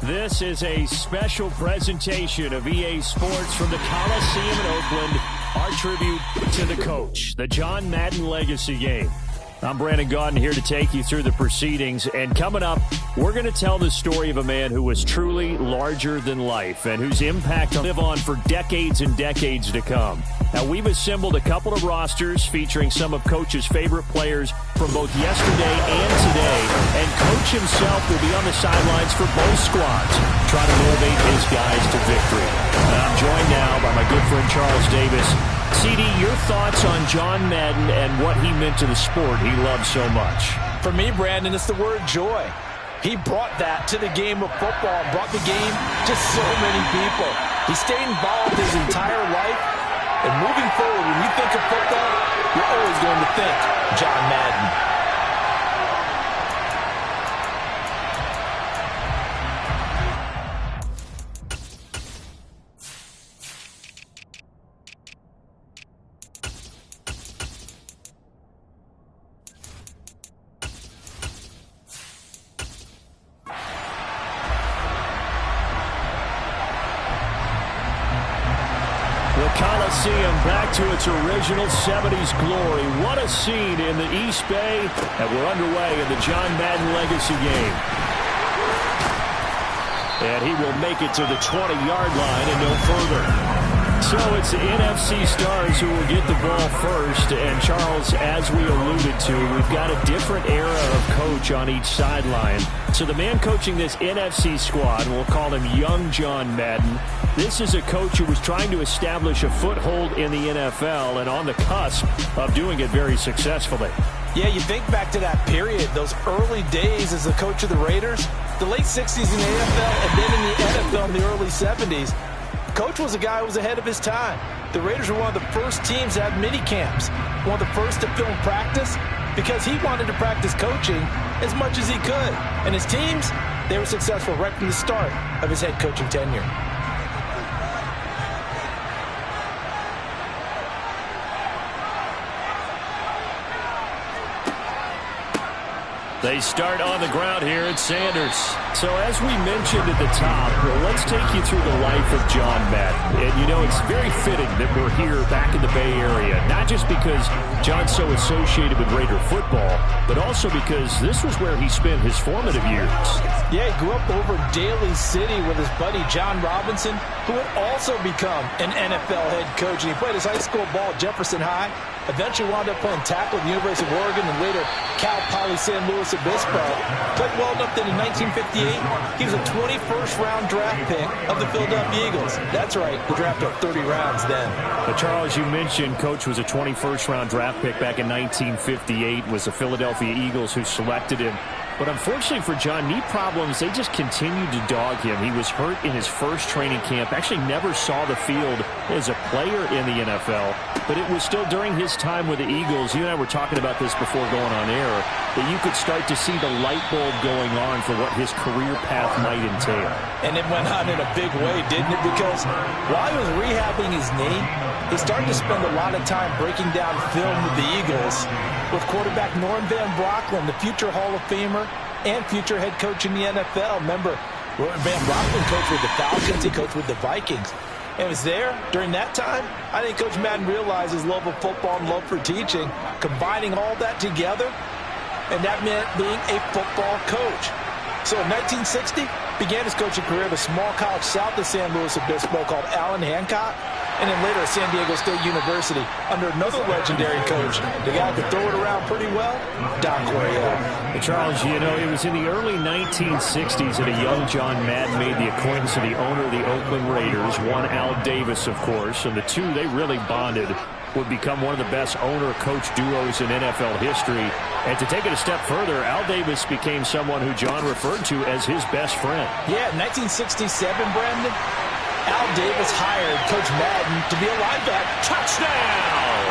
This is a special presentation of EA Sports from the Coliseum in Oakland. Our tribute to the coach, the John Madden Legacy Game. I'm Brandon Gaudin here to take you through the proceedings. And coming up, we're going to tell the story of a man who was truly larger than life and whose impact will live on for decades and decades to come. Now, we've assembled a couple of rosters featuring some of Coach's favorite players from both yesterday and today. And Coach himself will be on the sidelines for both squads, trying to motivate his guys to victory. And I'm joined now by my good friend Charles Davis. CD, your thoughts on John Madden and what he meant to the sport he loves so much? For me, Brandon, it's the word joy. He brought that to the game of football, brought the game to so many people. He stayed involved his entire life. And moving forward, when you think of football, you're always going to think John Madden. Coliseum back to its original 70s glory. What a scene in the East Bay, and we're underway in the John Madden Legacy Game. And he will make it to the 20-yard line and no further. So it's the NFC stars who will get the ball first. And Charles, as we alluded to, we've got a different era of coach on each sideline. So the man coaching this NFC squad, we'll call him Young John Madden. This is a coach who was trying to establish a foothold in the NFL and on the cusp of doing it very successfully. Yeah, you think back to that period, those early days as the coach of the Raiders, the late 60s in the NFL, and then in the NFL in the early 70s. Coach was a guy who was ahead of his time. The Raiders were one of the first teams to have mini camps, one of the first to film practice, because he wanted to practice coaching as much as he could. And his teams, they were successful right from the start of his head coaching tenure. They start on the ground here at Sanders. So as we mentioned at the top, let's take you through the life of John Madden. And, you know, it's very fitting that we're here back in the Bay Area, not just because John's so associated with Raider football, but also because this was where he spent his formative years. Yeah, he grew up over Daly City with his buddy John Robinson, who would also become an NFL head coach. And he played his high school ball at Jefferson High, eventually wound up playing tackle at the University of Oregon and later Cal Poly San Luis Obispo. Played well enough that in 1958, he was a 21st round draft pick of the Philadelphia Eagles. That's right, the draft took 30 rounds then. But Charles, you mentioned Coach was a 21st round draft pick back in 1958, was the Philadelphia Eagles who selected him. But unfortunately for John, knee problems, they just continued to dog him. He was hurt in his first training camp, actually never saw the field as a player in the NFL. But it was still during his time with the Eagles, you and I were talking about this before going on air, that you could start to see the light bulb going on for what his career path might entail. And it went on in a big way, didn't it? Because while he was rehabbing his knee, he started to spend a lot of time breaking down film with the Eagles with quarterback Norm Van Brocklin, the future Hall of Famer and future head coach in the NFL. Remember, Van Brocklin coached with the Falcons, he coached with the Vikings. And it was there during that time, I think Coach Madden realized his love of football and love for teaching, combining all that together, and that meant being a football coach. So in 1960, began his coaching career at a small college south of San Luis Obispo called Allen Hancock, and then later at San Diego State University under another legendary coach, the guy who could throw it around pretty well, Don Coryell. Charles, you know, it was in the early 1960s that a young John Madden made the acquaintance of the owner of the Oakland Raiders, one Al Davis, of course, and the two, they really bonded, would become one of the best owner-coach duos in NFL history. And to take it a step further, Al Davis became someone who John referred to as his best friend. Yeah, 1967, Brandon, Al Davis hired Coach Madden to be a linebacker. Touchdown!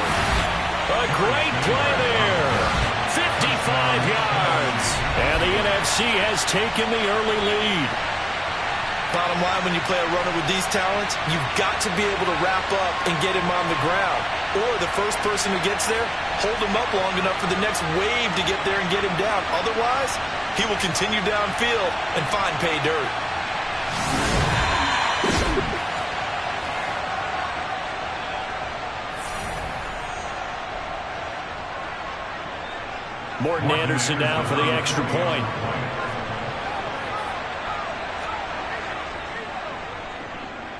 A great play there. 55 yards. And the NFC has taken the early lead. Bottom line, when you play a runner with these talents, you've got to be able to wrap up and get him on the ground. Or the first person who gets there, hold him up long enough for the next wave to get there and get him down. Otherwise, he will continue downfield and find pay dirt. Morton Anderson now for the extra point.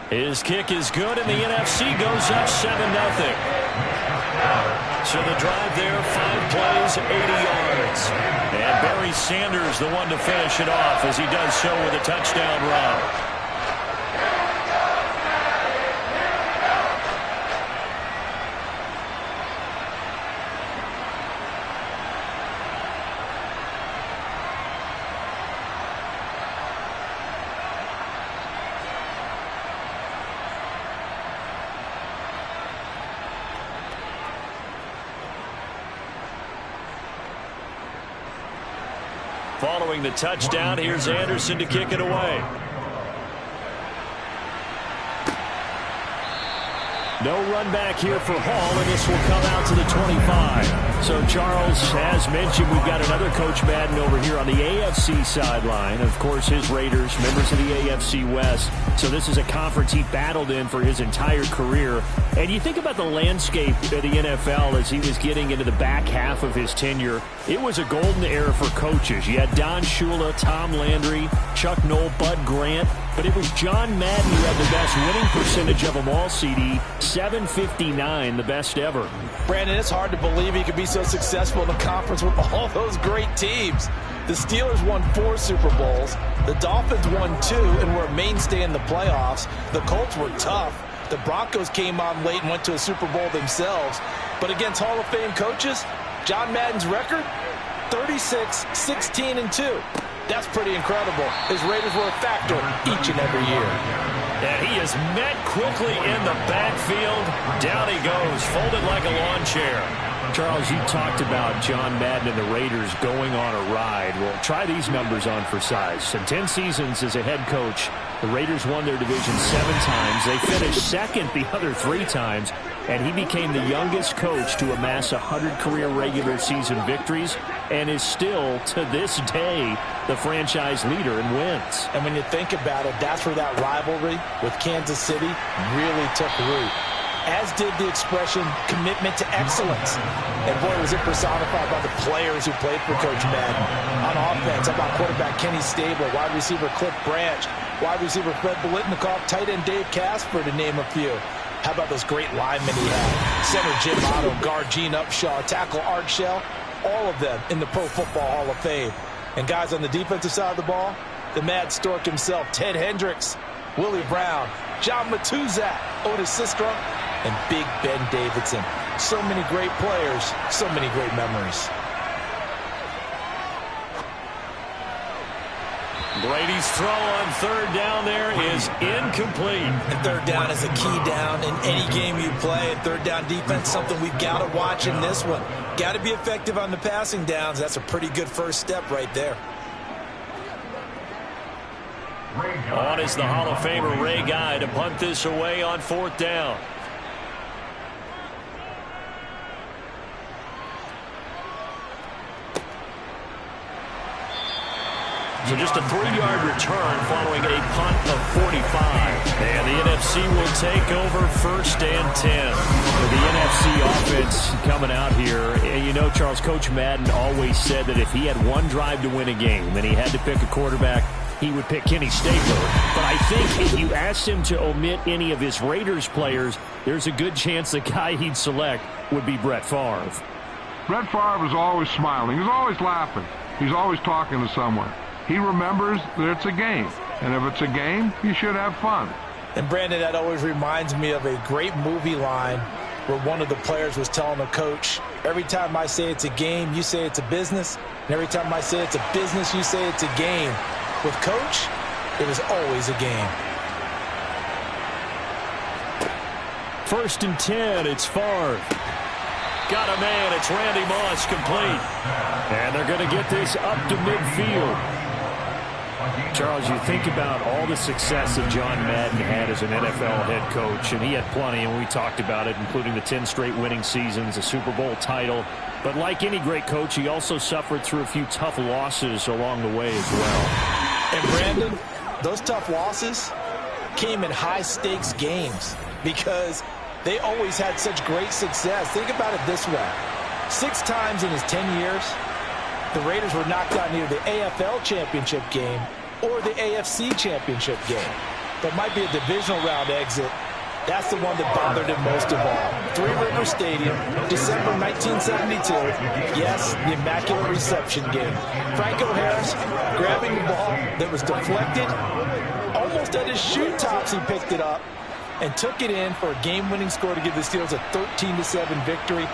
His kick is good, and the NFC goes up 7-0. So the drive there, 5 plays, 80 yards. And Barry Sanders, the one to finish it off, as he does so with a touchdown run. Following the touchdown, here's Anderson to kick it away. No run back here for Hall, and this will come out to the 25. So, Charles, as mentioned, we've got another Coach Madden over here on the AFC sideline. Of course, his Raiders, members of the AFC West. So this is a conference he battled in for his entire career. And you think about the landscape of the NFL as he was getting into the back half of his tenure. It was a golden era for coaches. You had Don Shula, Tom Landry, Chuck Noll, Bud Grant. But it was John Madden who had the best winning percentage of them all, CD. 759, the best ever. Brandon, it's hard to believe he could be so successful in the conference with all those great teams. The Steelers won 4 Super Bowls. The Dolphins won 2 and were a mainstay in the playoffs. The Colts were tough. The Broncos came on late and went to a Super Bowl themselves. But against Hall of Fame coaches, John Madden's record, 36, 16, and 2. That's pretty incredible. His Raiders were a factor each and every year. And he is met quickly in the backfield. Down he goes, folded like a lawn chair. Charles, you talked about John Madden and the Raiders going on a ride. Well, try these numbers on for size. In 10 seasons as a head coach, the Raiders won their division 7 times. They finished second the other 3 times. And he became the youngest coach to amass 100 career regular season victories and is still, to this day, the franchise leader in wins. And when you think about it, that's where that rivalry with Kansas City really took root. As did the expression, commitment to excellence. And boy, was it personified by the players who played for Coach Madden. On offense, how about quarterback Kenny Stabler, wide receiver Cliff Branch, wide receiver Fred Biletnikoff, tight end Dave Casper, to name a few. How about those great linemen he had? Center Jim Otto, guard Gene Upshaw, tackle Art Shell, all of them in the Pro Football Hall of Fame. And guys on the defensive side of the ball, the Mad Stork himself, Ted Hendricks, Willie Brown, John Matuzak, Otis Sistrom, and Big Ben Davidson. So many great players, so many great memories. Brady's throw on 3rd down there is incomplete. And 3rd down is a key down in any game you play. And 3rd down defense, something we've got to watch in this one. Got to be effective on the passing downs. That's a pretty good first step right there. On is the Hall of Famer Ray Guy to punt this away on 4th down. So just a 3-yard return following a punt of 45. And the NFC will take over 1st and 10. The NFC offense coming out here. And you know, Charles, Coach Madden always said that if he had one drive to win a game and he had to pick a quarterback, he would pick Kenny Stabler. But I think if you asked him to omit any of his Raiders players, there's a good chance the guy he'd select would be Brett Favre. Brett Favre is always smiling. He's always laughing. He's always talking to someone. He remembers that it's a game. And if it's a game, you should have fun. And Brandon, that always reminds me of a great movie line where one of the players was telling the coach, every time I say it's a game, you say it's a business. And every time I say it's a business, you say it's a game. With Coach, it was always a game. 1st and 10, it's Favre. Got a man, it's Randy Moss, complete. And they're going to get this up to midfield. Charles, you think about all the success that John Madden had as an NFL head coach, and he had plenty, and we talked about it, including the 10 straight winning seasons, a Super Bowl title. But like any great coach, he also suffered through a few tough losses along the way as well. And Brandon, those tough losses came in high-stakes games because they always had such great success. Think about it this way. 6 times in his 10 years, the Raiders were knocked out in either the AFL championship game or the AFC championship game. But might be a divisional round exit. That's the one that bothered him most of all. Three River Stadium, December 1972. Yes, the Immaculate Reception game. Franco Harris grabbing the ball that was deflected. Almost at his shoe tops, he picked it up and took it in for a game-winning score to give the Steelers a 13-7 victory.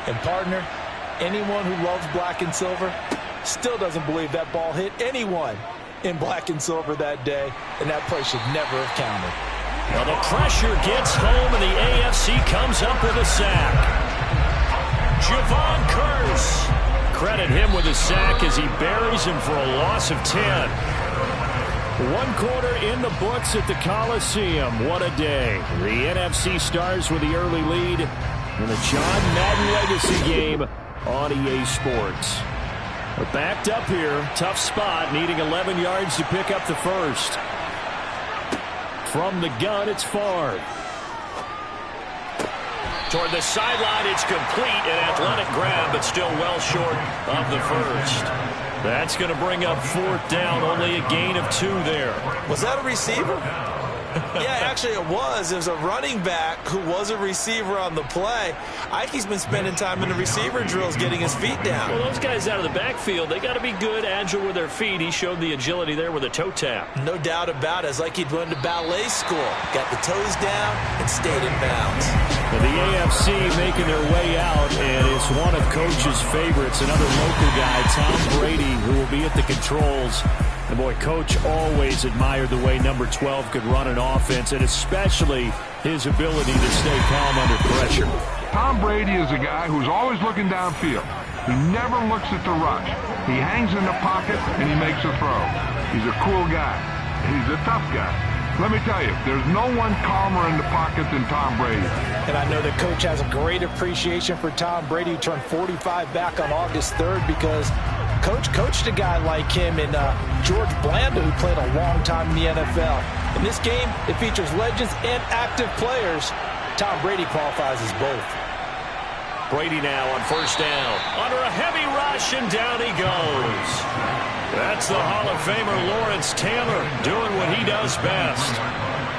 And partner, anyone who loves black and silver still doesn't believe that ball hit anyone in black and silver that day, and that play should never have counted. Well, the pressure gets home, and the AFC comes up with a sack. Javon Curse. Credit him with a sack as he buries him for a loss of 10. 1 quarter in the books at the Coliseum. What a day. The NFC Stars with the early lead in the John Madden Legacy game on EA Sports. We're backed up here. Tough spot, needing 11 yards to pick up the first. From the gun, it's Favre. Toward the sideline, it's complete. An athletic grab, but still well short of the first. That's going to bring up 4th down. Only a gain of 2 there. Was that a receiver? Yeah, actually it was. It was a running back who was a receiver on the play. Ike's been spending time in the receiver drills getting his feet down. Well, those guys out of the backfield, they got to be good, agile with their feet. He showed the agility there with a toe tap. No doubt about it. It's like he'd went to ballet school. Got the toes down and stayed in bounds. Well, the AFC making their way out, and it's one of Coach's favorites, another local guy, Tom Brady, who will be at the controls. And boy, Coach always admired the way number 12 could run an offense, and especially his ability to stay calm under pressure. Tom Brady is a guy who's always looking downfield. He never looks at the rush. He hangs in the pocket, and he makes a throw. He's a cool guy. He's a tough guy. Let me tell you, there's no one calmer in the pocket than Tom Brady. And I know that Coach has a great appreciation for Tom Brady, who turned 45 back on August 3rd, because Coach coached a guy like him in George Blanda, who played a long time in the NFL. In this game, it features legends and active players. Tom Brady qualifies as both. Brady now on 1st down. Under a heavy rush, and down he goes. That's the Hall of Famer Lawrence Taylor doing what he does best.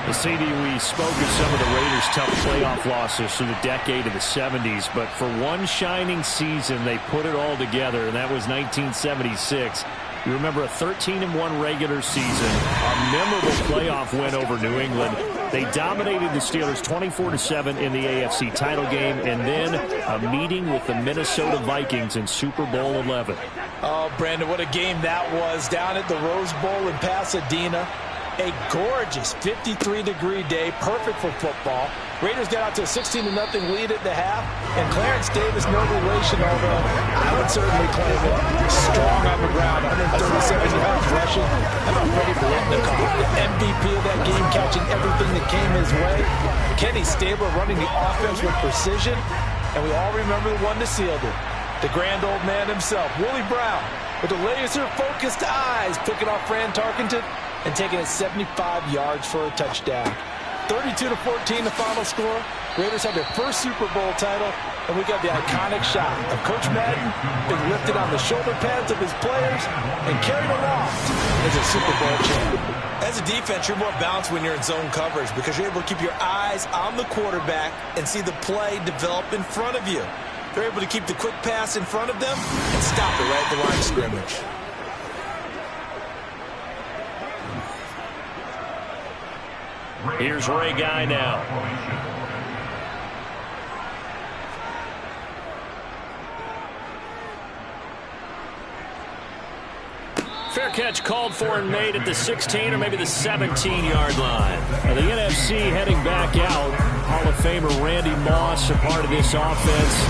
The CD, we spoke of some of the Raiders' tough playoff losses through the decade of the 70s, but for one shining season, they put it all together, and that was 1976. You remember a 13-1 regular season, a memorable playoff win over New England. They dominated the Steelers 24-7 in the AFC title game, and then a meeting with the Minnesota Vikings in Super Bowl 11. Oh, Brandon, what a game that was down at the Rose Bowl in Pasadena. A gorgeous 53-degree day, perfect for football. Raiders got out to a 16-0 lead at the half, and Clarence Davis, no relation, although I would certainly claim it, strong on the ground, 137 yards rushing. How about Freddie Biletnikoff, the MVP of that game, catching everything that came his way? Kenny Stabler running the offense with precision, and we all remember the one that sealed it. The grand old man himself, Willie Brown, with the laser-focused eyes, picking off Fran Tarkenton and taking it 75 yards for a touchdown. 32-14 the final score. Raiders have their first Super Bowl title, and we got the iconic shot of Coach Madden being lifted on the shoulder pads of his players and carried aloft as a Super Bowl champion. As a defense, you're more balanced when you're in zone coverage because you're able to keep your eyes on the quarterback and see the play develop in front of you. They're able to keep the quick pass in front of them and stop it right at the line of scrimmage. Here's Ray Guy now. Fair catch called for and made at the 16 or maybe the 17-yard line. Now the NFC heading back out. Hall of Famer Randy Moss, a part of this offense.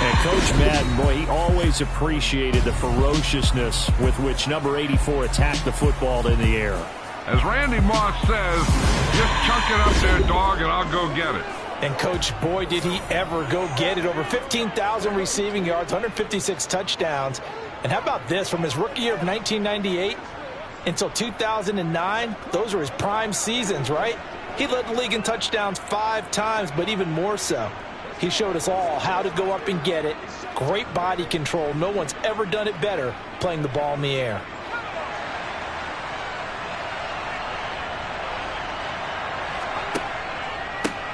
And Coach Madden, boy, he always appreciated the ferociousness with which number 84 attacked the football in the air. As Randy Moss says, just chunk it up there, dog, and I'll go get it. And, Coach, boy, did he ever go get it. Over 15,000 receiving yards, 156 touchdowns. And how about this? From his rookie year of 1998 until 2009, those were his prime seasons, right? He led the league in touchdowns 5 times, but even more so. He showed us all how to go up and get it. Great body control. No one's ever done it better playing the ball in the air.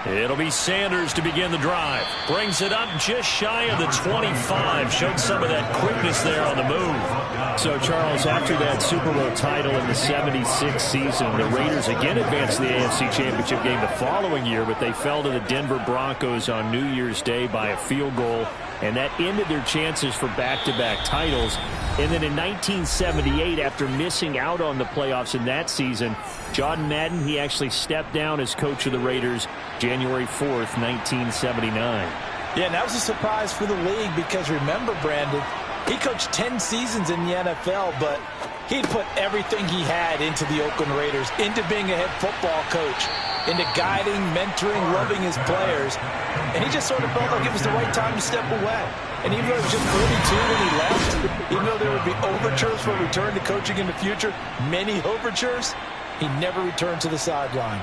It'll be Sanders to begin the drive. Brings it up just shy of the 25. Showed some of that quickness there on the move. So, Charles, after that Super Bowl title in the 76 season, the Raiders again advanced to the AFC Championship game the following year, but they fell to the Denver Broncos on New Year's Day by a field goal, and that ended their chances for back-to-back titles. And then in 1978, after missing out on the playoffs in that season, John Madden, he actually stepped down as coach of the Raiders January 4th, 1979. Yeah, and that was a surprise for the league because remember, Brandon, he coached 10 seasons in the NFL, but he'd put everything he had into the Oakland Raiders, into being a head football coach, into guiding, mentoring, loving his players. And he just sort of felt like it was the right time to step away. And even though he was just 32 when he left, even though there would be overtures for a return to coaching in the future, many overtures, he never returned to the sideline.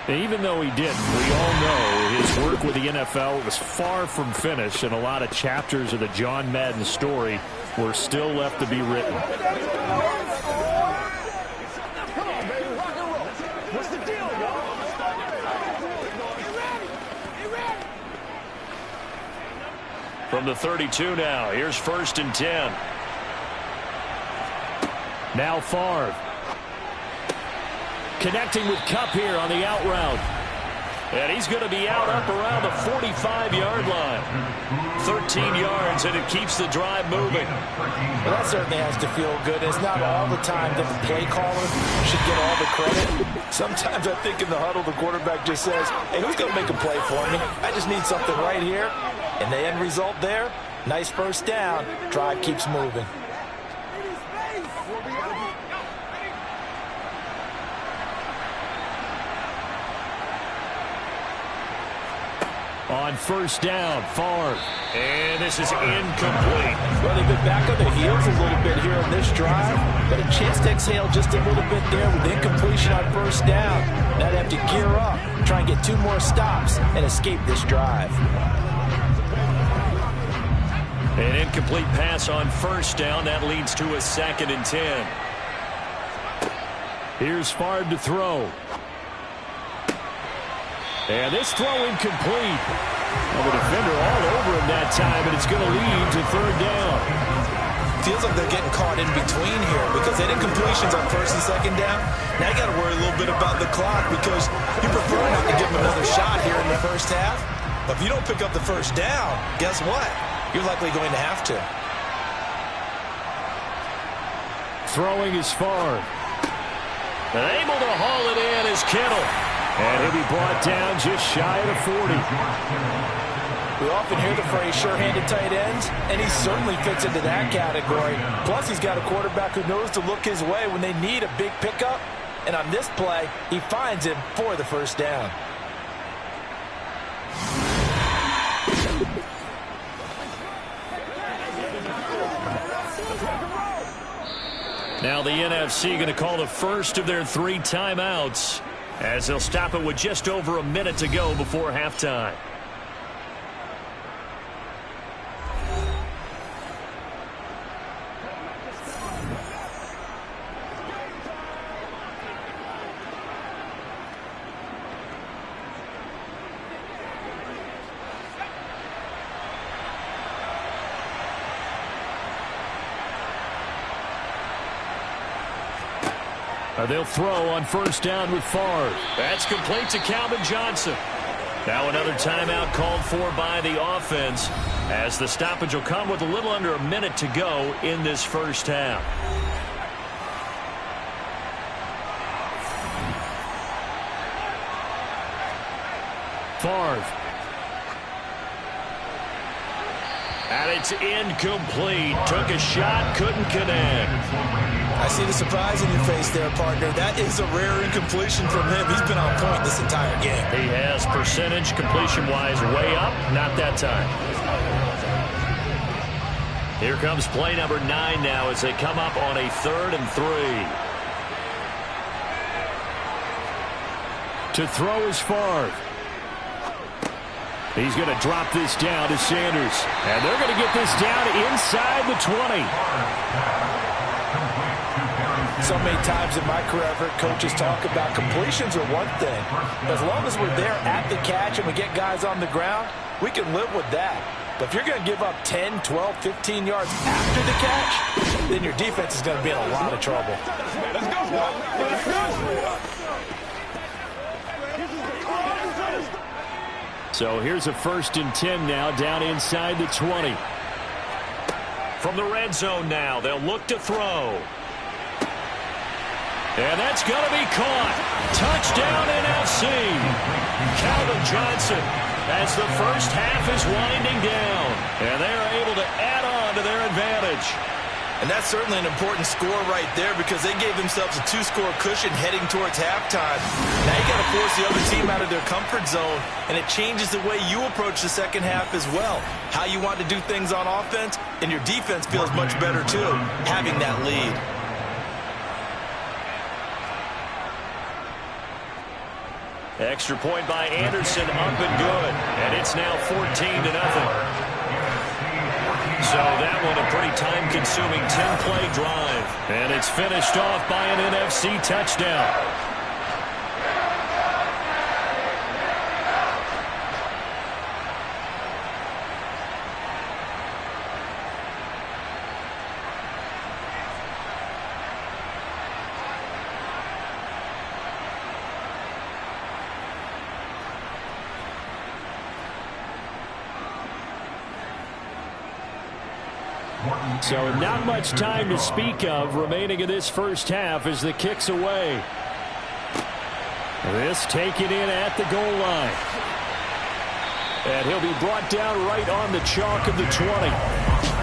And even though he didn't, we all know his work with the NFL was far from finished, and a lot of chapters of the John Madden story were still left to be written. From the 32 now, here's 1st and 10. Now Favre. Connecting with Kupp here on the out route. And he's going to be out up around the 45-yard line. 13 yards, and it keeps the drive moving. Well, that certainly has to feel good. It's not all the time that the play caller should get all the credit. Sometimes I think in the huddle, the quarterback just says, hey, who's going to make a play for me? I just need something right here. And the end result there, nice first down. Drive keeps moving. On 1st down, Favre. And this is incomplete. Well, they've been back on their heels a little bit here on this drive, but a chance to exhale just a little bit there with incompletion on 1st down. Now they have to gear up, try and get 2 more stops, and escape this drive. An incomplete pass on 1st down. That leads to a 2nd and 10. Here's Favre to throw. And this throw incomplete. Well, the defender all over him that time, and it's going to lead to 3rd down. Feels like they're getting caught in between here because they had incompletions on 1st and 2nd down. Now you got to worry a little bit about the clock because you prefer not to give them another shot here in the 1st half. But if you don't pick up the 1st down, guess what? You're likely going to have to. Throwing is Favre. And able to haul it in is Kittle. And he'll be brought down just shy of the 40. We often hear the phrase sure-handed tight ends, and he certainly fits into that category. Plus, he's got a quarterback who knows to look his way when they need a big pickup. And on this play, he finds him for the 1st down. Now the NFC going to call the first of their 3 timeouts, as they'll stop it with just over a minute to go before halftime. They'll throw on 1st down with Favre. That's complete to Calvin Johnson. Now another timeout called for by the offense, as the stoppage will come with a little under a minute to go in this 1st half. Favre. And it's incomplete. Took a shot, couldn't connect. I see the surprise in your face there, partner. That is a rare incompletion from him. He's been on point this entire game. He has percentage completion-wise way up. Not that time. Here comes play number 9 now as they come up on a 3rd and 3. To throw is Favre. He's going to drop this down to Sanders. And they're going to get this down inside the 20. So many times in my career, I've heard coaches talk about completions are one thing. As long as we're there at the catch and we get guys on the ground, we can live with that. But if you're going to give up 10, 12, 15 yards after the catch, then your defense is going to be in a lot of trouble. Let's go. So here's a 1st and 10 now, down inside the 20. From the red zone now, they'll look to throw. And that's going to be caught. Touchdown NFC. Calvin Johnson as the first half is winding down. And they are able to add on to their advantage. And that's certainly an important score right there because they gave themselves a 2-score cushion heading towards halftime. Now you got to force the other team out of their comfort zone, and it changes the way you approach the second half as well. How you want to do things on offense, and your defense feels much better too, having that lead. Extra point by Anderson, up and good. And it's now 14-0. So that one a pretty time-consuming 10-play drive. And it's finished off by an NFC touchdown. So not much time to speak of remaining in this first half as the kick's away. This taken in at the goal line. And he'll be brought down right on the chalk of the 20.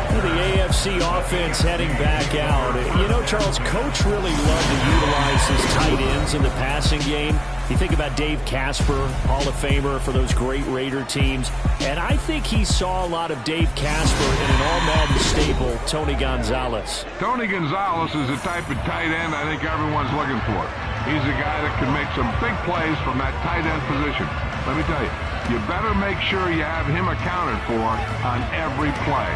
The AFC offense heading back out. You know, Charles, Coach really loved to utilize his tight ends in the passing game. You think about Dave Casper, Hall of Famer for those great Raider teams. And I think he saw a lot of Dave Casper in an all-Madden staple, Tony Gonzalez. Tony Gonzalez is the type of tight end I think everyone's looking for. He's a guy that can make some big plays from that tight end position. Let me tell you, you better make sure you have him accounted for on every play.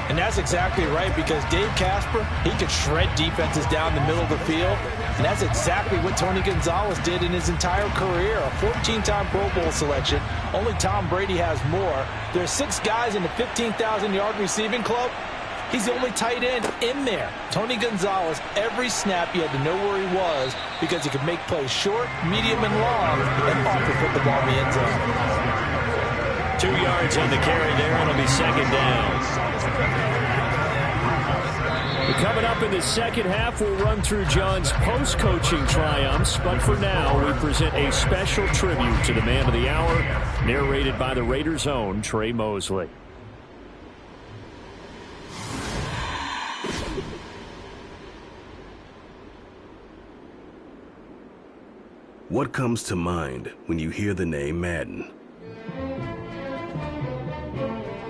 And that's exactly right, because Dave Casper, he could shred defenses down the middle of the field. And that's exactly what Tony Gonzalez did in his entire career. A 14-time Pro Bowl selection. Only Tom Brady has more. There's 6 guys in the 15,000-yard receiving club. He's the only tight end in there. Tony Gonzalez, every snap you had to know where he was because he could make plays short, medium, and long, and often put the ball in the end zone. 2 yards on the carry there, and it'll be second down. Coming up in the second half, we'll run through John's post-coaching triumphs. But for now, we present a special tribute to the man of the hour, narrated by the Raiders' own Trey Mosley. What comes to mind when you hear the name Madden?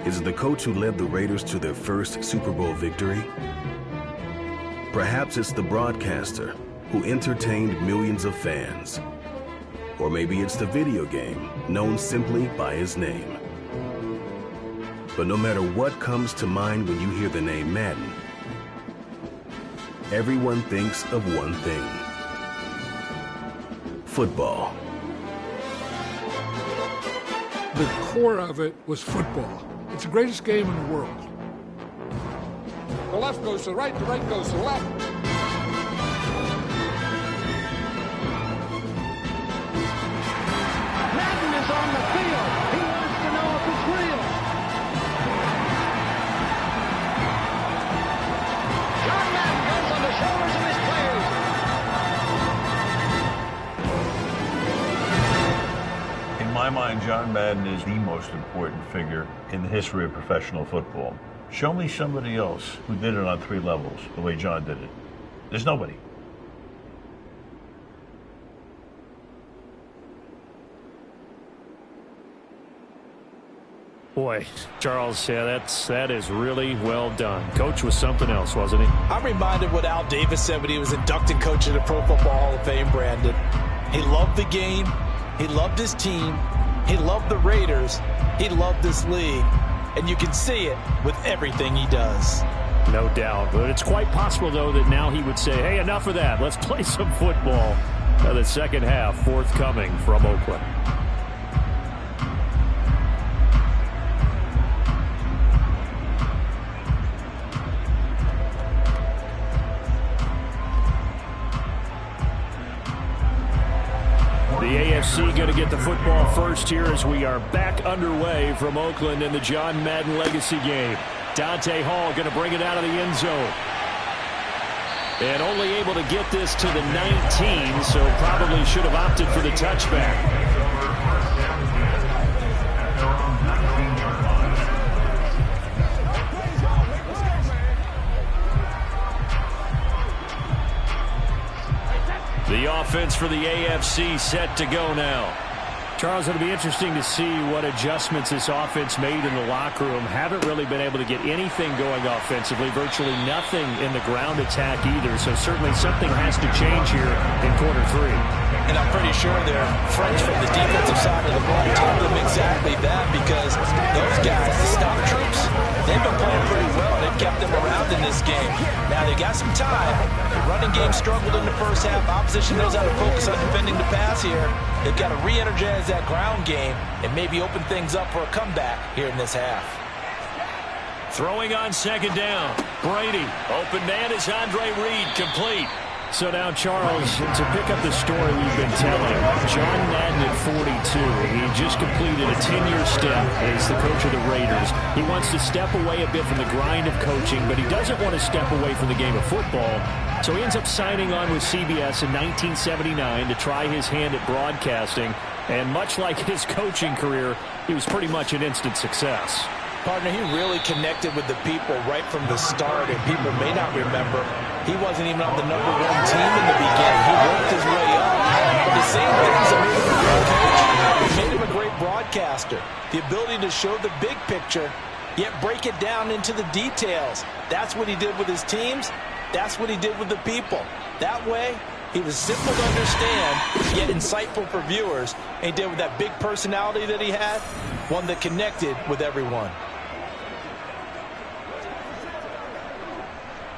Is it the coach who led the Raiders to their first Super Bowl victory? Perhaps it's the broadcaster who entertained millions of fans. Or maybe it's the video game known simply by his name. But no matter what comes to mind when you hear the name Madden, everyone thinks of one thing: football. The core of it was football. It's the greatest game in the world. The left goes to the right goes to the left. Madden is on the field. He wants to know if it's real. John Madden goes on the shoulders of his players. In my mind, John Madden is the most important figure in the history of professional football. Show me somebody else who did it on 3 levels the way John did it. There's nobody. Boy, Charles, yeah, that is really well done. Coach was something else, wasn't he? I'm reminded what Al Davis said when he was inducted coach of the Pro Football Hall of Fame, Brandon. He loved the game. He loved his team. He loved the Raiders. He loved this league. And you can see it with everything he does. No doubt. But it's quite possible, though, that now he would say, hey, enough of that. Let's play some football. The second half forthcoming from Oakland. The AFC going to get the football first here as we are back underway from Oakland in the John Madden Legacy game. Dante Hall going to bring it out of the end zone. And only able to get this to the 19, so probably should have opted for the touchback. The offense for the AFC set to go now. Charles, it'll be interesting to see what adjustments this offense made in the locker room. Haven't really been able to get anything going offensively. Virtually nothing in the ground attack either. So certainly something has to change here in quarter three. And I'm pretty sure their friends from the defensive side of the ball told them exactly that, because those guys, the stop troops, they've been playing pretty well. They've kept them around in this game. Now they got some time. The running game struggled in the first half. Opposition knows how to focus on defending the pass here. They've got to re-energize that ground game and maybe open things up for a comeback here in this half. Throwing on second down. Brady. Open man is Andre Reed, complete. So now, Charles, to pick up the story we've been telling, John Madden at 42, he just completed a 10-year step as the coach of the Raiders. He wants to step away a bit from the grind of coaching, but he doesn't want to step away from the game of football. So he ends up signing on with CBS in 1979 to try his hand at broadcasting. And much like his coaching career, he was pretty much an instant success. Partner, he really connected with the people right from the start, and people may not remember, he wasn't even on the #1 team in the beginning. He worked his way up. But the same things that made him a great coach made him a great broadcaster. The ability to show the big picture, yet break it down into the details. That's what he did with his teams. That's what he did with the people. That way, he was simple to understand, yet insightful for viewers. And he did with that big personality that he had, one that connected with everyone.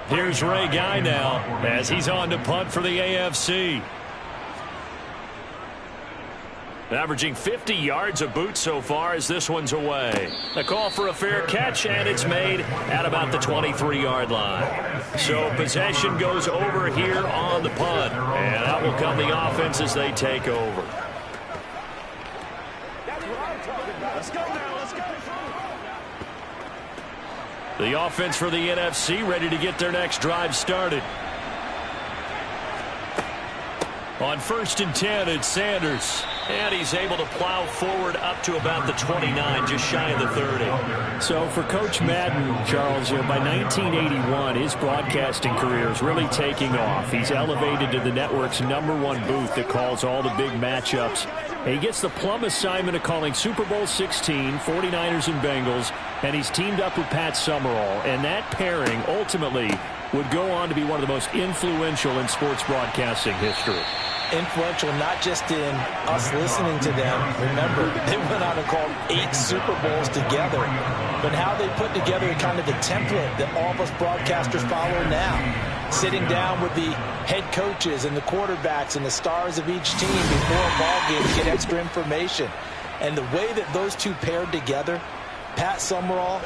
Here's Ray Guy now as he's on to punt for the AFC. Averaging 50 yards a boot so far as this one's away. A call for a fair catch, and it's made at about the 23-yard line. So possession goes over here on the punt, and out will come the offense as they take over. Let's go now. Let's go. The offense for the NFC ready to get their next drive started. On 1st and 10, it's Sanders. And he's able to plow forward up to about the 29, just shy of the 30. So for Coach Madden, Charles, by 1981, his broadcasting career is really taking off. He's elevated to the network's #1 booth that calls all the big matchups. And he gets the plum assignment of calling Super Bowl 16, 49ers and Bengals, and he's teamed up with Pat Summerall. And that pairing ultimately would go on to be one of the most influential in sports broadcasting history. Influential not just in us listening to them. Remember, they went out and called 8 Super Bowls together. But how they put together kind of the template that all of us broadcasters follow now. Sitting down with the head coaches and the quarterbacks and the stars of each team before a ball game to get extra information. And the way that those two paired together, Pat Summerall,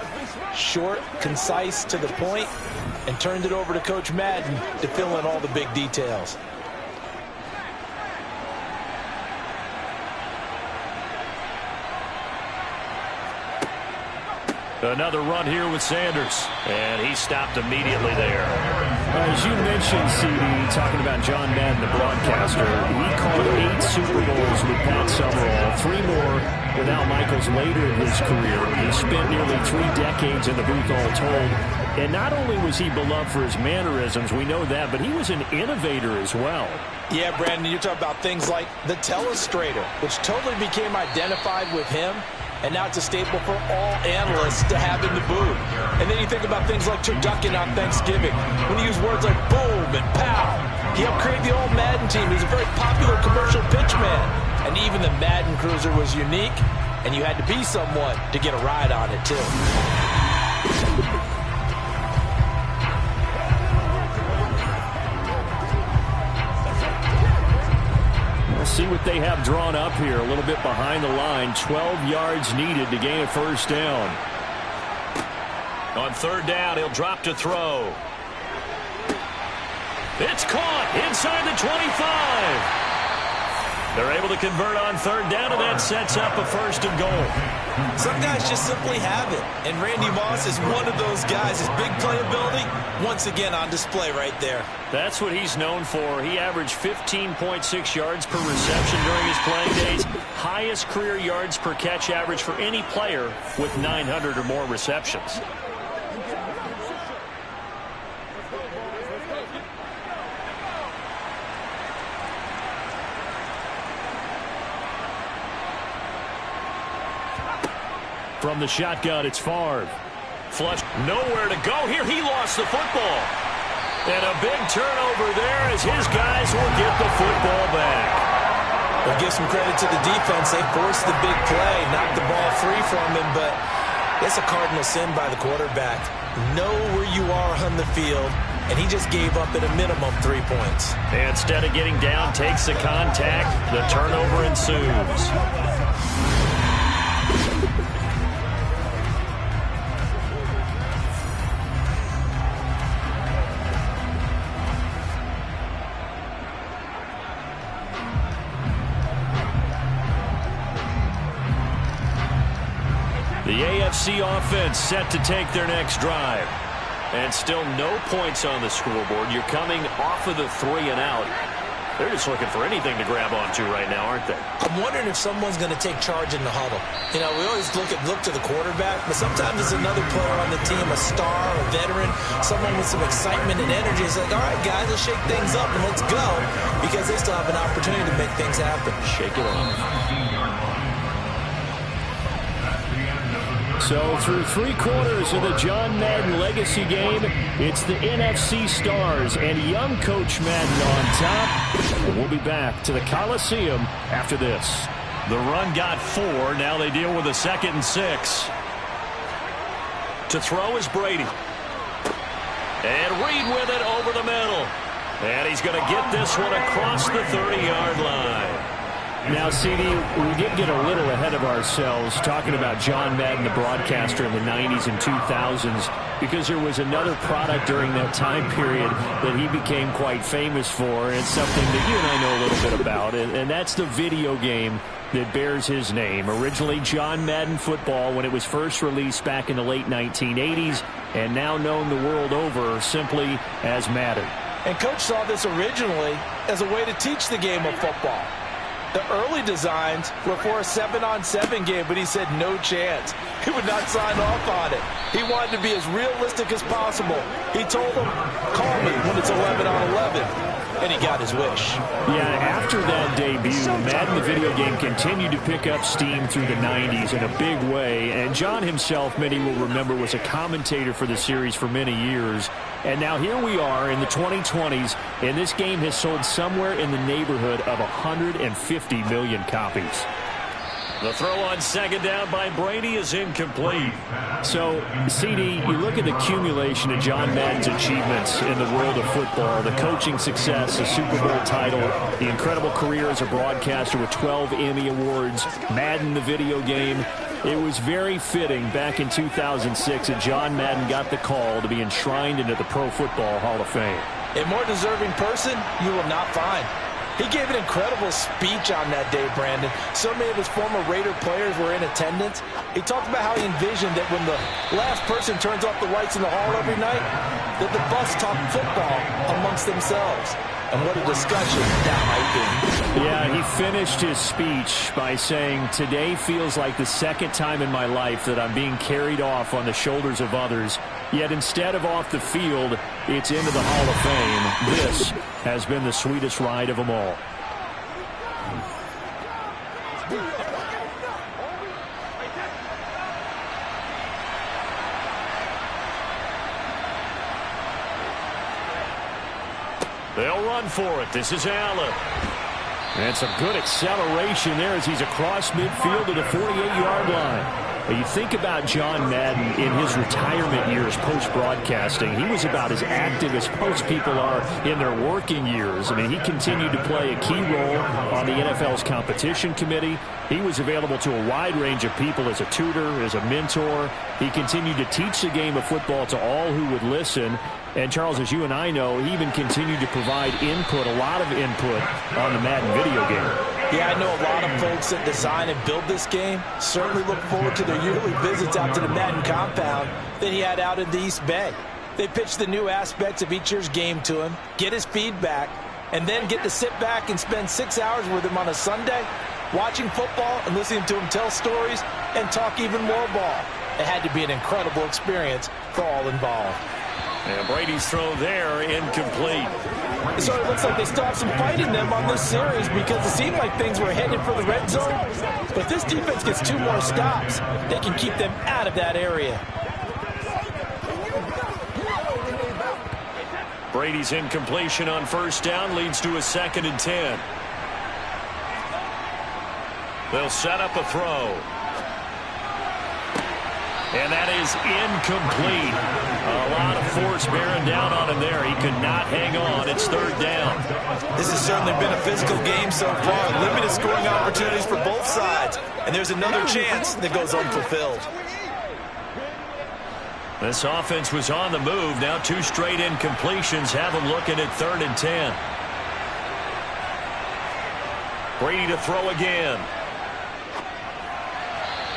short, concise, to the point, and turned it over to Coach Madden to fill in all the big details. Another run here with Sanders, and he stopped immediately there. As you mentioned, CD, talking about John Madden, the broadcaster, he called 8 Super Bowls with Pat Summerall, 3 more with Al Michaels later in his career. He spent nearly 3 decades in the booth all told. And not only was he beloved for his mannerisms, we know that, but he was an innovator as well. Yeah, Brandon, you talk about things like the telestrator, which totally became identified with him. And now it's a staple for all analysts to have in the booth. And then you think about things like turducken on Thanksgiving. When you use words like boom and pow. He helped create the old Madden team. He's a very popular commercial pitch man. And even the Madden Cruiser was unique, and you had to be someone to get a ride on it, too. We'll see what they have drawn up here. A little bit behind the line. 12 yards needed to gain a first down. On third down, he'll drop to throw. It's caught inside the 25. They're able to convert on third down, and that sets up a first and goal. Some guys just simply have it, and Randy Moss is one of those guys. His big playability, once again, on display right there. That's what he's known for. He averaged 15.6 yards per reception during his playing days. Highest career yards per catch average for any player with 900 or more receptions. From the shotgun, it's Favre. Flush, nowhere to go here. He lost the football. And a big turnover there as his guys will get the football back. We'll give some credit to the defense. They forced the big play, knocked the ball free from him, but it's a cardinal sin by the quarterback. Know where you are on the field, and he just gave up at a minimum 3 points. And instead of getting down, takes the contact. The turnover ensues. The AFC offense set to take their next drive. And still no points on the scoreboard. You're coming off of the 3 and out. They're just looking for anything to grab onto right now, aren't they? I'm wondering if someone's going to take charge in the huddle. You know, we always look to the quarterback, but sometimes it's another player on the team, a star, a veteran, someone with some excitement and energy. It's like, all right, guys, let's shake things up and let's go, because they still have an opportunity to make things happen. Shake it off. So through 3 quarters of the John Madden legacy game, it's the NFC stars and young Coach Madden on top. And we'll be back to the Coliseum after this. The run got 4. Now they deal with a 2nd and 6. To throw is Brady. And Reed with it over the middle. And he's going to get this one across the 30-yard line. Now, CD, we did get a little ahead of ourselves talking about John Madden, the broadcaster in the 90s and 2000s, because there was another product during that time period that he became quite famous for, and something that you and I know a little bit about, and that's the video game that bears his name. Originally John Madden Football when it was first released back in the late 1980s, and now known the world over simply as Madden. And Coach saw this originally as a way to teach the game of football. The early designs were for a 7-on-7 game, but he said no chance. He would not sign off on it. He wanted to be as realistic as possible. He told them, call me when it's 11-on-11. And he got his wish. Yeah, after that debut, Madden the video game continued to pick up steam through the 90s in a big way. And John himself, many will remember, was a commentator for the series for many years. And now here we are in the 2020s, and this game has sold somewhere in the neighborhood of 150 million copies. The throw on 2nd down by Brady is incomplete. So, CD, you look at the accumulation of John Madden's achievements in the world of football, the coaching success, the Super Bowl title, the incredible career as a broadcaster with 12 Emmy Awards, Madden the video game. It was very fitting back in 2006 that John Madden got the call to be enshrined into the Pro Football Hall of Fame. A more deserving person you will not find. He gave an incredible speech on that day, Brandon. So many of his former Raider players were in attendance. He talked about how he envisioned that when the last person turns off the lights in the hall every night, that the bus talk football amongst themselves. And what a discussion that might be. Yeah, he finished his speech by saying, today feels like the 2nd time in my life that I'm being carried off on the shoulders of others. Yet instead of off the field, it's into the Hall of Fame. This has been the sweetest ride of them all. They'll run for it. This is Allen. And some good acceleration there as he's across midfield to the 48-yard line. You think about John Madden in his retirement years post-broadcasting. He was about as active as most people are in their working years. I mean, he continued to play a key role on the NFL's competition committee. He was available to a wide range of people as a tutor, as a mentor. He continued to teach the game of football to all who would listen. And, Charles, as you and I know, he even continued to provide input, a lot of input on the Madden video game. Yeah, I know a lot of folks that design and build this game certainly look forward to their yearly visits out to the Madden compound that he had out in the East Bay. They pitch the new aspects of each year's game to him, get his feedback, and then get to sit back and spend 6 hours with him on a Sunday, watching football and listening to him tell stories and talk even more ball. It had to be an incredible experience for all involved. And Brady's throw there, incomplete. So it looks like they still have some fight in them on this series because it seemed like things were headed for the red zone. But if this defense gets 2 more stops, they can keep them out of that area. Brady's incompletion on first down leads to a 2nd and 10. They'll set up a throw. And that is incomplete. A lot of force bearing down on him there. He could not hang on. It's 3rd down. This has certainly been a physical game so far. Limited scoring opportunities for both sides. And there's another chance that goes unfulfilled. This offense was on the move. Now 2 straight incompletions have them looking at 3rd and 10. Brady to throw again.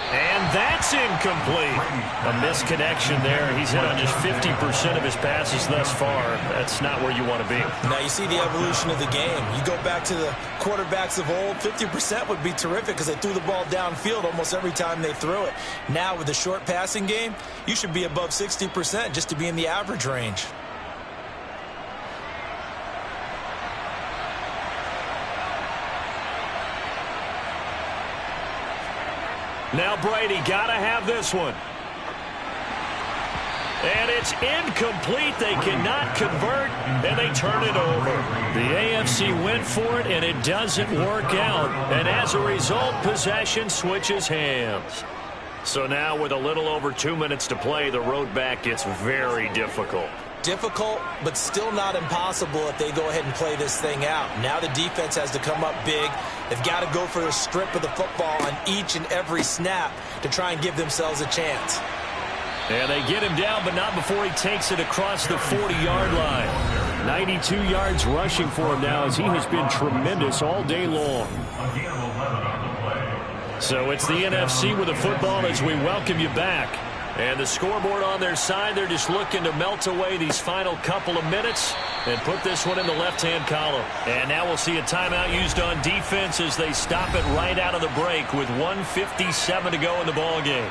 And that's incomplete. A misconnection there. He's hit on just 50% of his passes thus far. That's not where you want to be. Now you see the evolution of the game. You go back to the quarterbacks of old, 50% would be terrific because they threw the ball downfield almost every time they threw it. Now with the short passing game, you should be above 60% just to be in the average range. Now Brady got to have this one. And it's incomplete. They cannot convert, and they turn it over. The AFC went for it, and it doesn't work out. And as a result, possession switches hands. So now with a little over 2 minutes to play, the road back gets very difficult. Difficult, but still not impossible if they go ahead and play this thing out. Now the defense has to come up big. They've got to go for a strip of the football on each and every snap to try and give themselves a chance. And they get him down, but not before he takes it across the 40-yard line. 92 yards rushing for him now as he has been tremendous all day long. So it's the NFC with the football as we welcome you back. And the scoreboard on their side, they're just looking to melt away these final couple of minutes and put this one in the left-hand column. And now we'll see a timeout used on defense as they stop it right out of the break with 1:57 to go in the ball game.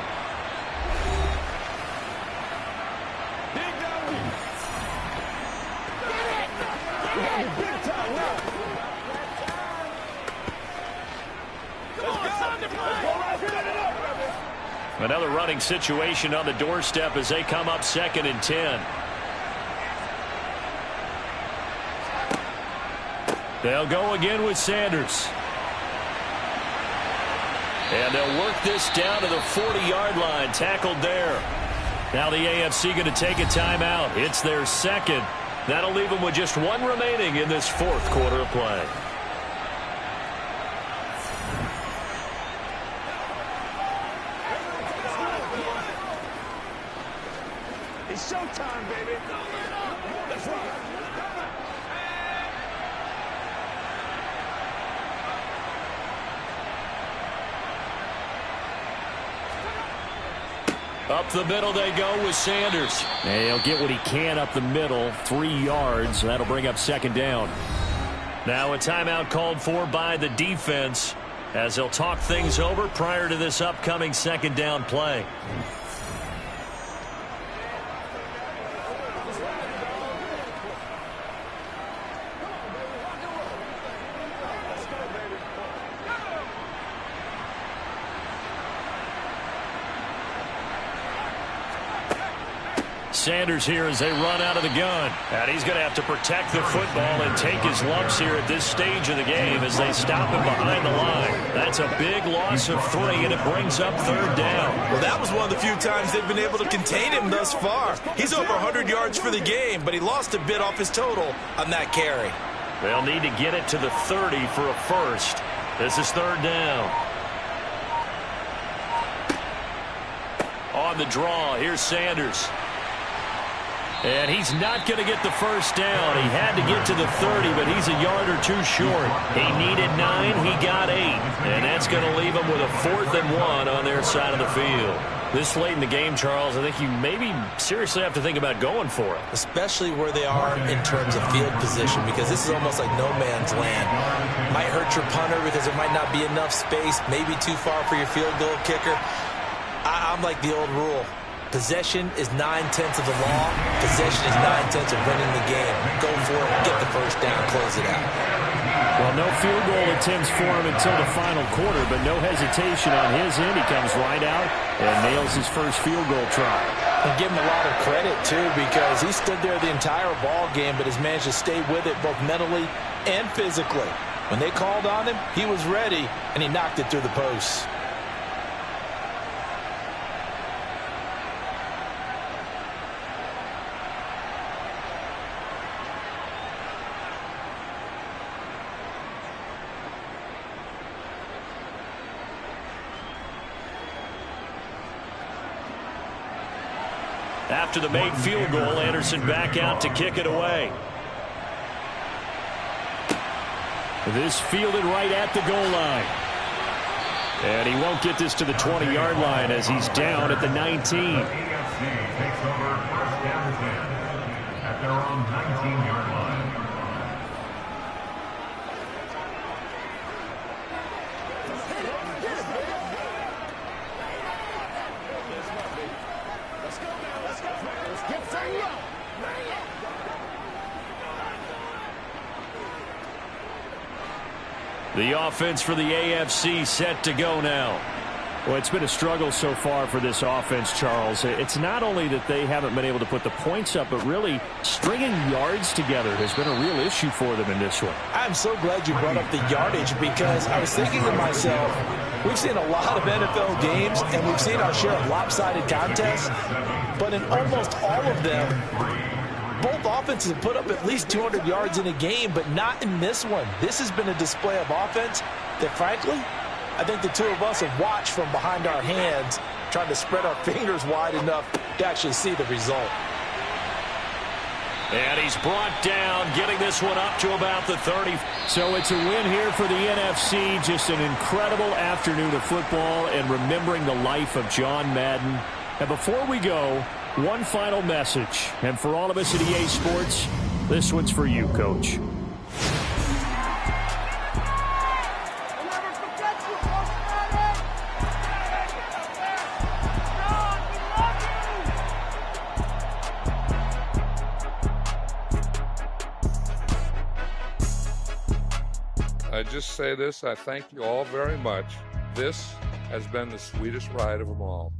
Another running situation on the doorstep as they come up 2nd and 10. They'll go again with Sanders. And they'll work this down to the 40-yard line, tackled there. Now the AFC going to take a timeout. It's their 2nd. That'll leave them with just 1 remaining in this 4th quarter of play. It's showtime, baby. Let's rock. Up the middle they go with Sanders. And he'll get what he can up the middle, 3 yards. That'll bring up 2nd down. Now a timeout called for by the defense as they'll talk things over prior to this upcoming 2nd down play. Sanders here as they run out of the gun. And he's going to have to protect the football and take his lumps here at this stage of the game as they stop him behind the line. That's a big loss of 3, and it brings up 3rd down. Well, that was one of the few times they've been able to contain him thus far. He's over 100 yards for the game, but he lost a bit off his total on that carry. They'll need to get it to the 30 for a first. This is 3rd down. On the draw, here's Sanders. And he's not going to get the first down. He had to get to the 30, but he's a yard or 2 short. He needed 9, he got 8. And that's going to leave him with a 4th and 1 on their side of the field. This late in the game, Charles, I think you maybe seriously have to think about going for it. Especially where they are in terms of field position, because this is almost like no man's land. Might hurt your punter because there might not be enough space, maybe too far for your field goal kicker. I'm like the old rule. Possession is 9/10 of the law. Possession is 9/10 of winning the game. Go for it, get the first down, close it out. Well, no field goal attempts for him until the final quarter, but no hesitation on his end. He comes right out and nails his first field goal try. And give him a lot of credit, too, because he stood there the entire ball game, but has managed to stay with it both mentally and physically. When they called on him, he was ready, and he knocked it through the posts. After the made field goal, Anderson back out to kick it away. This fielded right at the goal line. And he won't get this to the 20-yard line as he's down at the 19. AFC takes over 1st down 10 at their own 19-yard line. The offense for the AFC set to go now. Well, it's been a struggle so far for this offense, Charles. It's not only that they haven't been able to put the points up, but really stringing yards together has been a real issue for them in this one. I'm so glad you brought up the yardage, because I was thinking to myself, we've seen a lot of NFL games, and we've seen our share of lopsided contests, but in almost all of them, both offenses have put up at least 200 yards in a game, but not in this one. This has been a display of offense that, frankly, I think the two of us have watched from behind our hands, trying to spread our fingers wide enough to actually see the result. And he's brought down, getting this one up to about the 30. So it's a win here for the NFC. Just an incredible afternoon of football and remembering the life of John Madden. And before we go, one final message. And for all of us at EA Sports, this one's for you, Coach. I just say this, I thank you all very much. This has been the sweetest ride of them all.